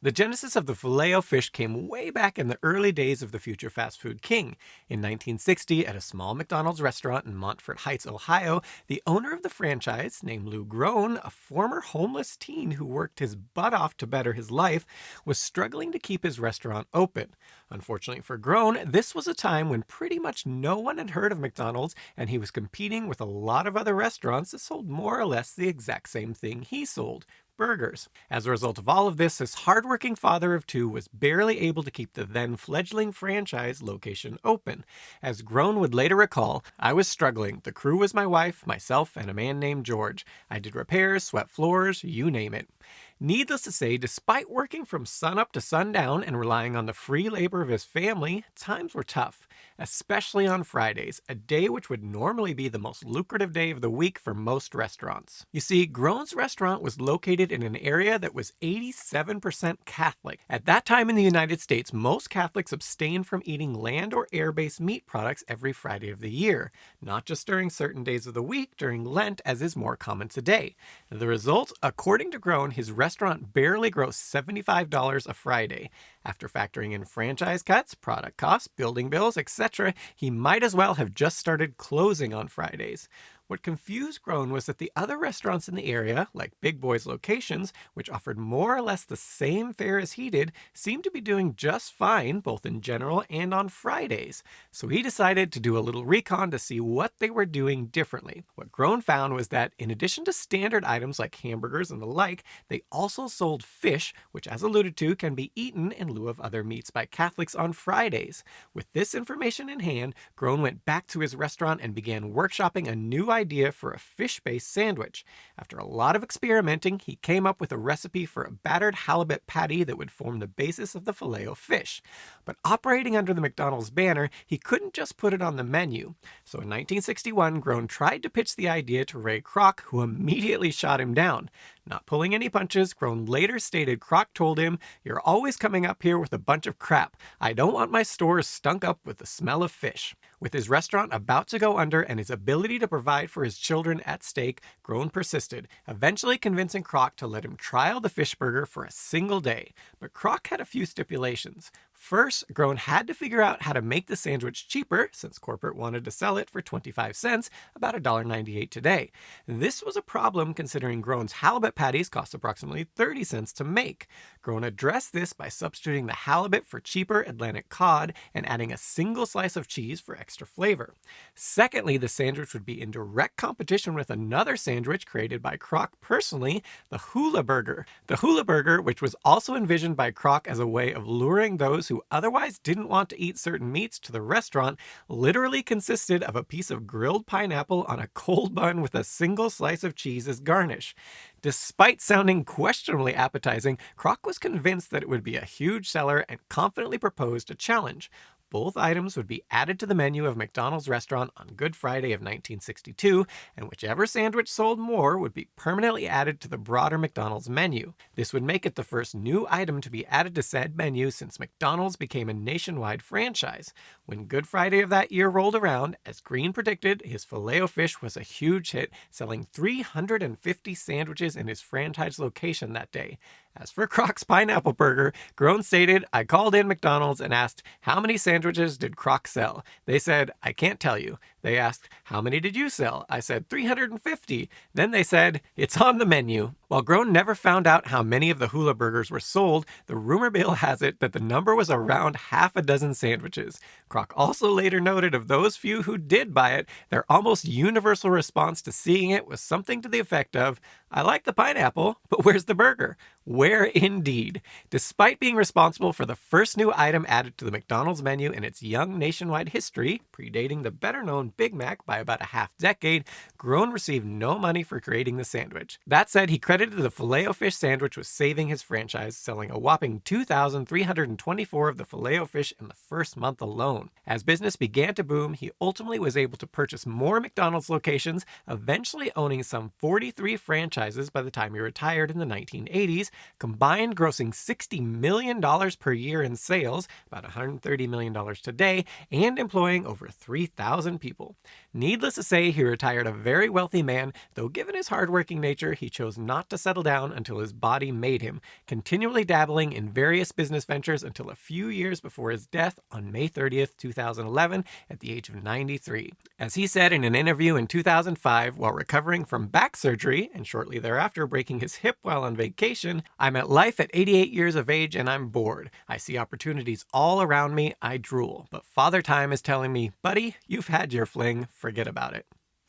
The genesis of the Filet-O-Fish came way back in the early days of the future fast food king. In 1960, at a small McDonald's restaurant in Montfort Heights, Ohio, the owner of the franchise, named Lou Groen, a former homeless teen who worked his butt off to better his life, was struggling to keep his restaurant open. Unfortunately for Groen, this was a time when pretty much no one had heard of McDonald's, and he was competing with a lot of other restaurants that sold more or less the exact same thing he sold: burgers. As a result of all of this, this hardworking father of two was barely able to keep the then fledgling franchise location open. As Groen would later recall, "I was struggling. The crew was my wife, myself, and a man named George. I did repairs, swept floors, you name it." Needless to say, despite working from sunup to sundown and relying on the free labor of his family, times were tough, especially on Fridays, a day which would normally be the most lucrative day of the week for most restaurants. You see, Groen's restaurant was located in an area that was 87% Catholic. At that time in the United States, most Catholics abstained from eating land or air-based meat products every Friday of the year, not just during certain days of the week during Lent, as is more common today. The result, according to Groen, his restaurant barely grossed $75 a Friday. After factoring in franchise cuts, product costs, building bills, etc., he might as well have just started closing on Fridays. What confused Groen was that the other restaurants in the area, like Big Boy's locations, which offered more or less the same fare as he did, seemed to be doing just fine, both in general and on Fridays. So he decided to do a little recon to see what they were doing differently. What Groen found was that, in addition to standard items like hamburgers and the like, they also sold fish, which, as alluded to, can be eaten in lieu of other meats by Catholics on Fridays. With this information in hand, Groen went back to his restaurant and began workshopping a new idea for a fish-based sandwich. After a lot of experimenting, he came up with a recipe for a battered halibut patty that would form the basis of the Filet-O-Fish. But operating under the McDonald's banner, he couldn't just put it on the menu. So in 1961, Groen tried to pitch the idea to Ray Kroc, who immediately shot him down. Not pulling any punches, Groen later stated Kroc told him, "You're always coming up here with a bunch of crap. I don't want my stores stunk up with the smell of fish." With his restaurant about to go under and his ability to provide for his children at stake, Groen persisted, eventually convincing Kroc to let him trial the fish burger for a single day. But Kroc had a few stipulations. First, Groen had to figure out how to make the sandwich cheaper, since corporate wanted to sell it for 25 cents, about $1.98 today. This was a problem considering Groen's halibut patties cost approximately 30 cents to make. Groen addressed this by substituting the halibut for cheaper Atlantic cod and adding a single slice of cheese for extra flavor. Secondly, the sandwich would be in direct competition with another sandwich created by Kroc personally, the Hula Burger. The Hula Burger, which was also envisioned by Kroc as a way of luring those who otherwise didn't want to eat certain meats to the restaurant, literally consisted of a piece of grilled pineapple on a cold bun with a single slice of cheese as garnish. Despite sounding questionably appetizing, Kroc was convinced that it would be a huge seller and confidently proposed a challenge. Both items would be added to the menu of McDonald's restaurant on Good Friday of 1962, and whichever sandwich sold more would be permanently added to the broader McDonald's menu. This would make it the first new item to be added to said menu since McDonald's became a nationwide franchise. When Good Friday of that year rolled around, as Green predicted, his Filet-O-Fish was a huge hit, selling 350 sandwiches in his franchise location that day. As for Kroc's pineapple burger, Groen stated, "I called in McDonald's and asked, how many sandwiches did Kroc sell? They said, I can't tell you. They asked, how many did you sell? I said, 350. Then they said, it's on the menu." While Groen never found out how many of the Hula Burgers were sold, the rumor mill has it that the number was around half a dozen sandwiches. Kroc also later noted of those few who did buy it, their almost universal response to seeing it was something to the effect of, "I like the pineapple, but where's the burger?" Where indeed. Despite being responsible for the first new item added to the McDonald's menu in its young nationwide history, predating the better-known Big Mac by about a half-decade, Groen received no money for creating the sandwich. That said, he credited the Filet-O-Fish sandwich with saving his franchise, selling a whopping 2,324 of the Filet-O-Fish in the first month alone. As business began to boom, he ultimately was able to purchase more McDonald's locations, eventually owning some 43 franchises franchises by the time he retired in the 1980s, combined grossing $60 million per year in sales, about $130 million today, and employing over 3,000 people. Needless to say, he retired a very wealthy man, though given his hardworking nature, he chose not to settle down until his body made him, continually dabbling in various business ventures until a few years before his death on May 30th, 2011, at the age of 93. As he said in an interview in 2005, while recovering from back surgery and shortly thereafter breaking his hip while on vacation, "I'm at life at 88 years of age and I'm bored. I see opportunities all around me, I drool. But Father Time is telling me, buddy, you've had your fling, forget about it."